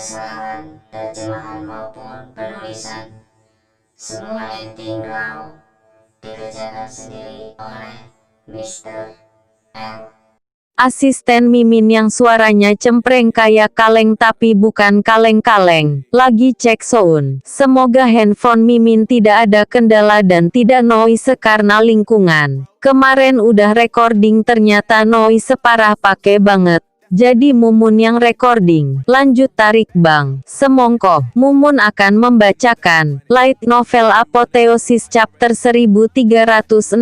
kesalahan terjemahan maupun penulisan. Semua editing raw dikerjakan sendiri oleh Mr. L. Asisten Mimin yang suaranya cempreng kayak kaleng tapi bukan kaleng-kaleng. Lagi cek sound. Semoga handphone Mimin tidak ada kendala dan tidak noise karena lingkungan. Kemarin udah recording ternyata noise parah pake banget. Jadi Mumun yang recording. Lanjut tarik bang. Semongko. Mumun akan membacakan light novel Apoteosis chapter 1369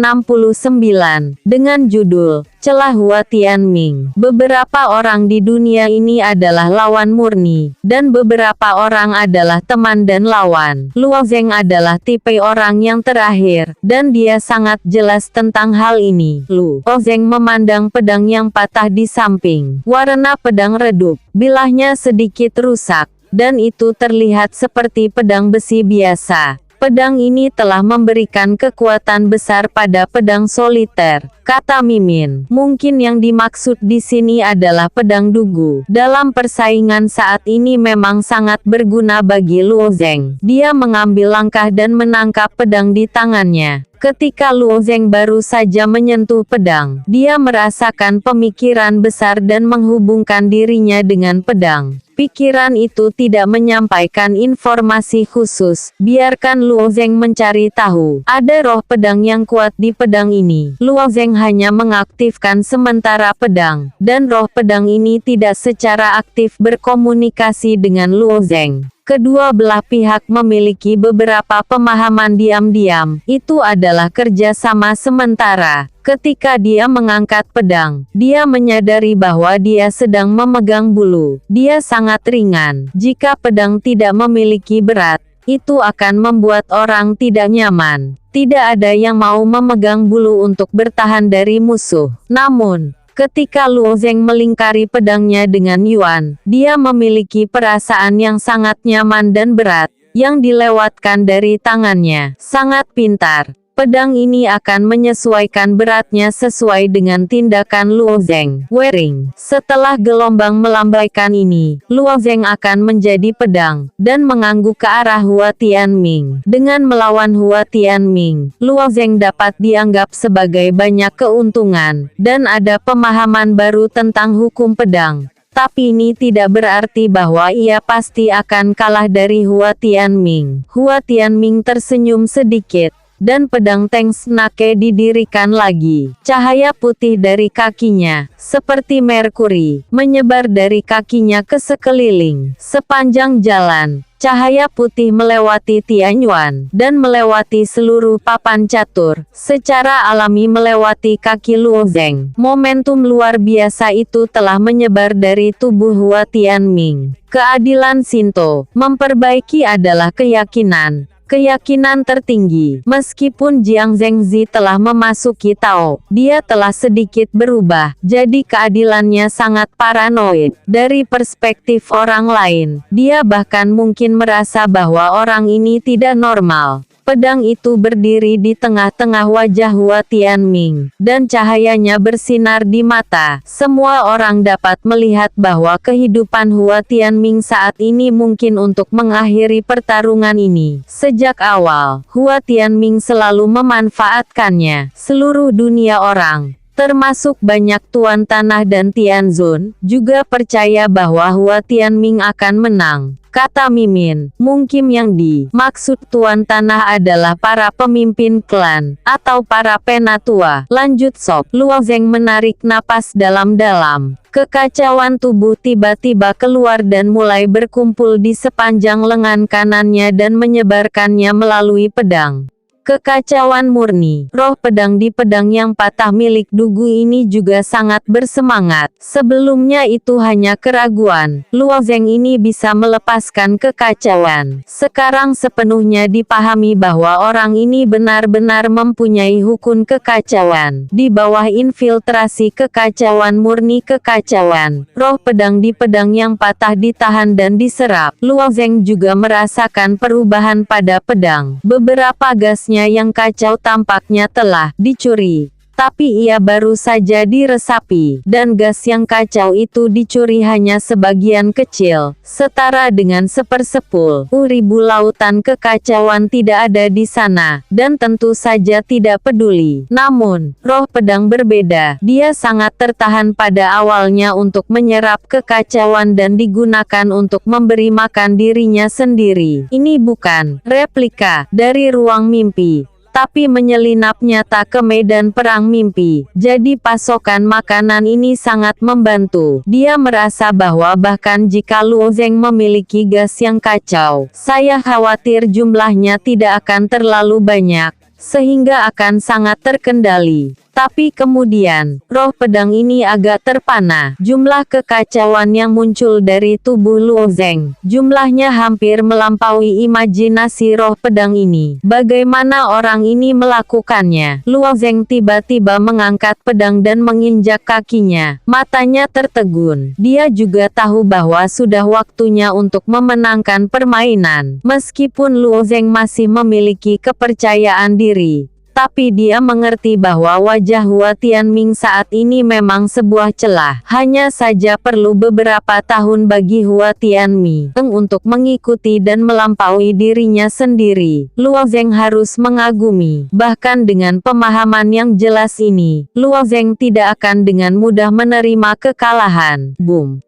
dengan judul Celah Hua Tianming. Beberapa orang di dunia ini adalah lawan murni, dan beberapa orang adalah teman dan lawan. Luo Zeng adalah tipe orang yang terakhir, dan dia sangat jelas tentang hal ini. Luo Zeng memandang pedang yang patah di samping. Warna pedang redup, bilahnya sedikit rusak, dan itu terlihat seperti pedang besi biasa. Pedang ini telah memberikan kekuatan besar pada pedang soliter, kata Mimin. Mungkin yang dimaksud di sini adalah pedang dugu. Dalam persaingan saat ini memang sangat berguna bagi Luo Zeng. Dia mengambil langkah dan menangkap pedang di tangannya. Ketika Luo Zeng baru saja menyentuh pedang, dia merasakan pemikiran besar dan menghubungkan dirinya dengan pedang. Pikiran itu tidak menyampaikan informasi khusus. Biarkan Luo Zeng mencari tahu. Ada roh pedang yang kuat di pedang ini. Luo Zeng hanya mengaktifkan sementara pedang, dan roh pedang ini tidak secara aktif berkomunikasi dengan Luo Zeng. Kedua belah pihak memiliki beberapa pemahaman diam-diam. Itu adalah kerjasama sementara. Ketika dia mengangkat pedang, dia menyadari bahwa dia sedang memegang bulu. Dia sangat ringan. Jika pedang tidak memiliki berat, itu akan membuat orang tidak nyaman. Tidak ada yang mau memegang bulu untuk bertahan dari musuh. Namun, ketika Luo Zeng melingkari pedangnya dengan Yuan, dia memiliki perasaan yang sangat nyaman dan berat, yang dilewatkan dari tangannya. Sangat pintar. Pedang ini akan menyesuaikan beratnya sesuai dengan tindakan Luo Zeng. Wering. Setelah gelombang melambaikan ini, Luo Zeng akan menjadi pedang, dan mengangguk ke arah Hua Tianming. Dengan melawan Hua Tianming, Luo Zeng dapat dianggap sebagai banyak keuntungan, dan ada pemahaman baru tentang hukum pedang. Tapi ini tidak berarti bahwa ia pasti akan kalah dari Hua Tianming. Hua Tianming tersenyum sedikit, dan pedang Teng Snake didirikan lagi. Cahaya putih dari kakinya, seperti merkuri, menyebar dari kakinya ke sekeliling. Sepanjang jalan, cahaya putih melewati Tianyuan, dan melewati seluruh papan catur, secara alami melewati kaki Luo Zeng. Momentum luar biasa itu telah menyebar dari tubuh Hua Tianming. Keadilan Shinto, memperbaiki adalah keyakinan. Keyakinan tertinggi. Meskipun Jiang Zhengzi telah memasuki Tao, dia telah sedikit berubah, jadi keadilannya sangat paranoid. Dari perspektif orang lain, dia bahkan mungkin merasa bahwa orang ini tidak normal. Pedang itu berdiri di tengah-tengah wajah Hua Tianming, dan cahayanya bersinar di mata. Semua orang dapat melihat bahwa kehidupan Hua Tianming saat ini mungkin untuk mengakhiri pertarungan ini. Sejak awal, Hua Tianming selalu memanfaatkannya. Seluruh dunia orang, termasuk banyak tuan tanah dan Tianzun, juga percaya bahwa Hua Tianming akan menang. Kata Mimin, mungkin yang dimaksud tuan tanah adalah para pemimpin klan, atau para penatua. Lanjut sob. Luo Zeng menarik napas dalam-dalam. Kekacauan tubuh tiba-tiba keluar dan mulai berkumpul di sepanjang lengan kanannya dan menyebarkannya melalui pedang. Kekacauan murni. Roh pedang di pedang yang patah milik Dugu ini juga sangat bersemangat. Sebelumnya itu hanya keraguan. Luo Zeng ini bisa melepaskan kekacauan. Sekarang sepenuhnya dipahami bahwa orang ini benar-benar mempunyai hukum kekacauan. Di bawah infiltrasi kekacauan murni kekacauan, roh pedang di pedang yang patah ditahan dan diserap. Luo Zeng juga merasakan perubahan pada pedang. Beberapa gasnya yang kacau tampaknya telah dicuri. Tapi ia baru saja diresapi, dan gas yang kacau itu dicuri hanya sebagian kecil, setara dengan 1/10,000 lautan kekacauan tidak ada di sana, dan tentu saja tidak peduli. Namun, roh pedang berbeda. Dia sangat tertahan pada awalnya untuk menyerap kekacauan dan digunakan untuk memberi makan dirinya sendiri. Ini bukan replika dari ruang mimpi, tapi menyelinap nyata ke medan perang mimpi. Jadi pasokan makanan ini sangat membantu. Dia merasa bahwa bahkan jika Luo Zeng memiliki gas yang kacau, saya khawatir jumlahnya tidak akan terlalu banyak, sehingga akan sangat terkendali. Tapi kemudian, roh pedang ini agak terpana. Jumlah kekacauan yang muncul dari tubuh Luo Zeng, jumlahnya hampir melampaui imajinasi roh pedang ini. Bagaimana orang ini melakukannya? Luo Zeng tiba-tiba mengangkat pedang dan menginjak kakinya. Matanya tertegun. Dia juga tahu bahwa sudah waktunya untuk memenangkan permainan. Meskipun Luo Zeng masih memiliki kepercayaan diri, tapi dia mengerti bahwa wajah Hua Tianming saat ini memang sebuah celah. Hanya saja perlu beberapa tahun bagi Hua Tianming untuk mengikuti dan melampaui dirinya sendiri. Luo Zeng harus mengagumi. Bahkan dengan pemahaman yang jelas ini, Luo Zeng tidak akan dengan mudah menerima kekalahan. Boom!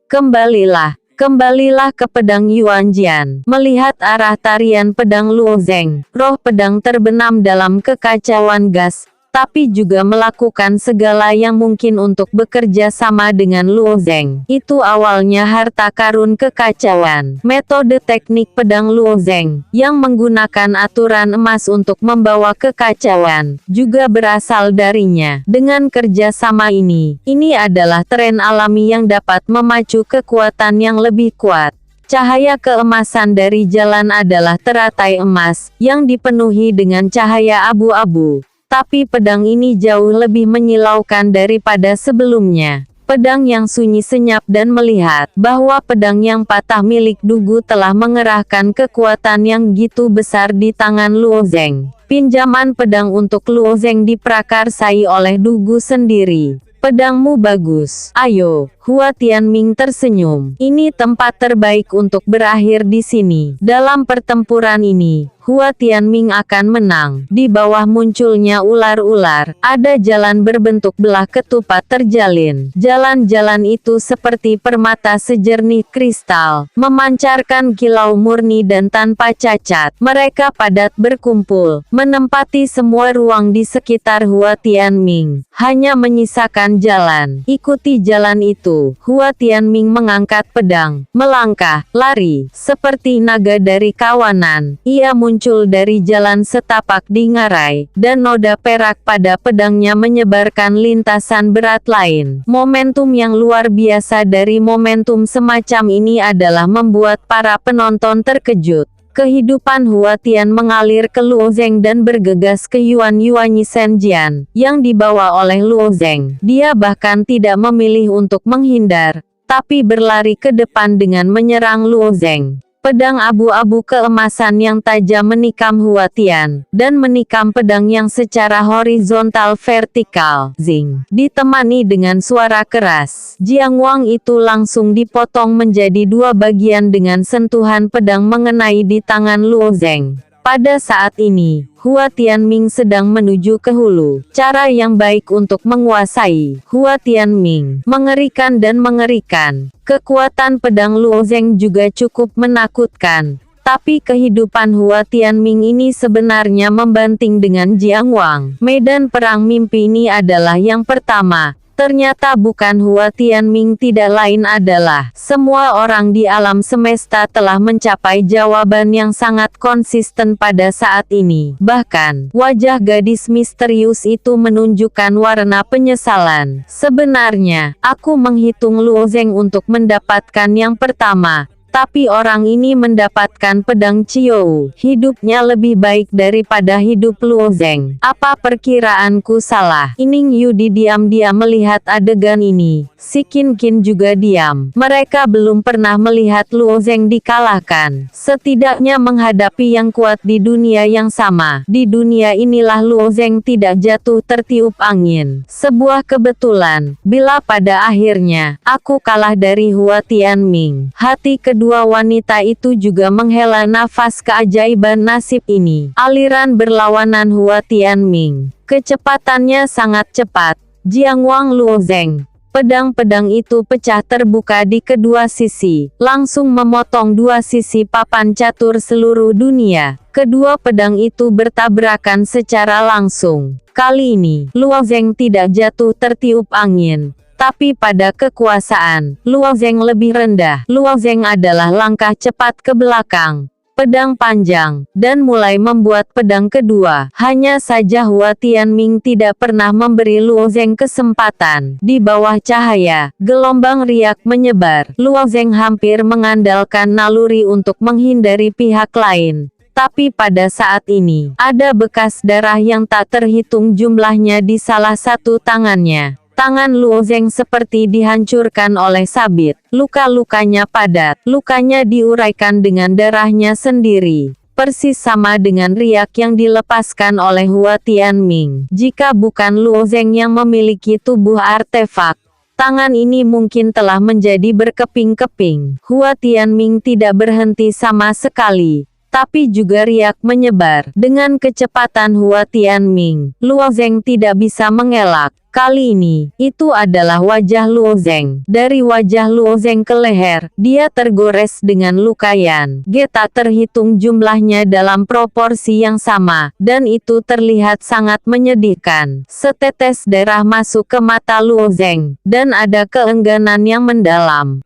Kembalilah ke pedang Yuan Jian. Melihat arah tarian pedang Luo Zeng, roh pedang terbenam dalam kekacauan gas, tapi juga melakukan segala yang mungkin untuk bekerja sama dengan Luo Zeng. Itu awalnya harta karun kekacauan. Metode teknik pedang Luo Zeng, yang menggunakan aturan emas untuk membawa kekacauan, juga berasal darinya. Dengan kerja sama ini adalah tren alami yang dapat memacu kekuatan yang lebih kuat. Cahaya keemasan dari jalan adalah teratai emas, yang dipenuhi dengan cahaya abu-abu. Tapi pedang ini jauh lebih menyilaukan daripada sebelumnya. Pedang yang sunyi senyap dan melihat bahwa pedang yang patah milik Dugu telah mengerahkan kekuatan yang gitu besar di tangan Luo Zeng. Pinjaman pedang untuk Luo Zeng diprakarsai oleh Dugu sendiri. Pedangmu bagus. Ayo, Hua Tianming tersenyum. Ini tempat terbaik untuk berakhir di sini. Dalam pertempuran ini, Hua Tianming akan menang. Di bawah munculnya ular-ular, ada jalan berbentuk belah ketupat terjalin. Jalan-jalan itu seperti permata sejernih kristal, memancarkan kilau murni dan tanpa cacat. Mereka padat berkumpul, menempati semua ruang di sekitar Hua Tianming. Hanya menyisakan jalan. Ikuti jalan itu. Hua Tianming mengangkat pedang, melangkah, lari, seperti naga dari kawanan. Ia muncul dari jalan setapak di ngarai, dan noda perak pada pedangnya menyebarkan lintasan berat lain. Momentum yang luar biasa dari momentum semacam ini adalah membuat para penonton terkejut. Kehidupan Hua Tian mengalir ke Luo Zeng dan bergegas ke Yuan Yuanyi Senjian, yang dibawa oleh Luo Zeng. Dia bahkan tidak memilih untuk menghindar, tapi berlari ke depan dengan menyerang Luo Zeng. Pedang abu-abu keemasan yang tajam menikam Hua Tian, dan menikam pedang yang secara horizontal vertikal. Zing! Ditemani dengan suara keras, Jiang Wang itu langsung dipotong menjadi dua bagian dengan sentuhan pedang mengenai di tangan Luo Zeng. Pada saat ini, Hua Tianming sedang menuju ke hulu. Cara yang baik untuk menguasai Hua Tianming. Mengerikan dan mengerikan. Kekuatan pedang Luo Zeng juga cukup menakutkan. Tapi kehidupan Hua Tianming ini sebenarnya membanting dengan Jiang Wang. Medan perang mimpi ini adalah yang pertama. Ternyata bukan Hua Tianming, tidak lain adalah semua orang di alam semesta telah mencapai jawaban yang sangat konsisten pada saat ini. Bahkan, wajah gadis misterius itu menunjukkan warna penyesalan. Sebenarnya, aku menghitung Luo Zeng untuk mendapatkan yang pertama, Tapi orang ini mendapatkan pedang Ciou. Hidupnya lebih baik daripada hidup Luo Zeng. Apa perkiraanku salah? Ining Yudi diam-diam melihat adegan ini. Si Qin Qin juga diam. Mereka belum pernah melihat Luo Zeng dikalahkan. Setidaknya menghadapi yang kuat di dunia yang sama. Di dunia inilah Luo Zeng tidak jatuh tertiup angin. Sebuah kebetulan. Bila pada akhirnya, aku kalah dari Hua Tianming. Hati kedua wanita itu juga menghela nafas keajaiban nasib ini. Aliran berlawanan Hua Tianming. Kecepatannya sangat cepat. Jiangwang Luo Zeng. Pedang-pedang itu pecah terbuka di kedua sisi, langsung memotong dua sisi papan catur seluruh dunia. Kedua pedang itu bertabrakan secara langsung. Kali ini, Luo Zeng tidak jatuh tertiup angin. Tapi pada kekuasaan, Luo Zeng lebih rendah. Luo Zeng adalah langkah cepat ke belakang. Pedang panjang, dan mulai membuat pedang kedua. Hanya saja Hua Tianming tidak pernah memberi Luo Zeng kesempatan. Di bawah cahaya, gelombang riak menyebar. Luo Zeng hampir mengandalkan naluri untuk menghindari pihak lain. Tapi pada saat ini, ada bekas darah yang tak terhitung jumlahnya di salah satu tangannya. Tangan Luo Zeng seperti dihancurkan oleh sabit. Luka-lukanya padat. Lukanya diuraikan dengan darahnya sendiri. Persis sama dengan riak yang dilepaskan oleh Hua Tianming. Jika bukan Luo Zeng yang memiliki tubuh artefak, tangan ini mungkin telah menjadi berkeping-keping. Hua Tianming tidak berhenti sama sekali. Tapi juga riak menyebar. Dengan kecepatan Hua Tianming, Luo Zeng tidak bisa mengelak. Kali ini, itu adalah wajah Luo Zeng. Dari wajah Luo Zeng ke leher, dia tergores dengan lukayan. Tak terhitung jumlahnya dalam proporsi yang sama, dan itu terlihat sangat menyedihkan. Setetes darah masuk ke mata Luo Zeng, dan ada keengganan yang mendalam.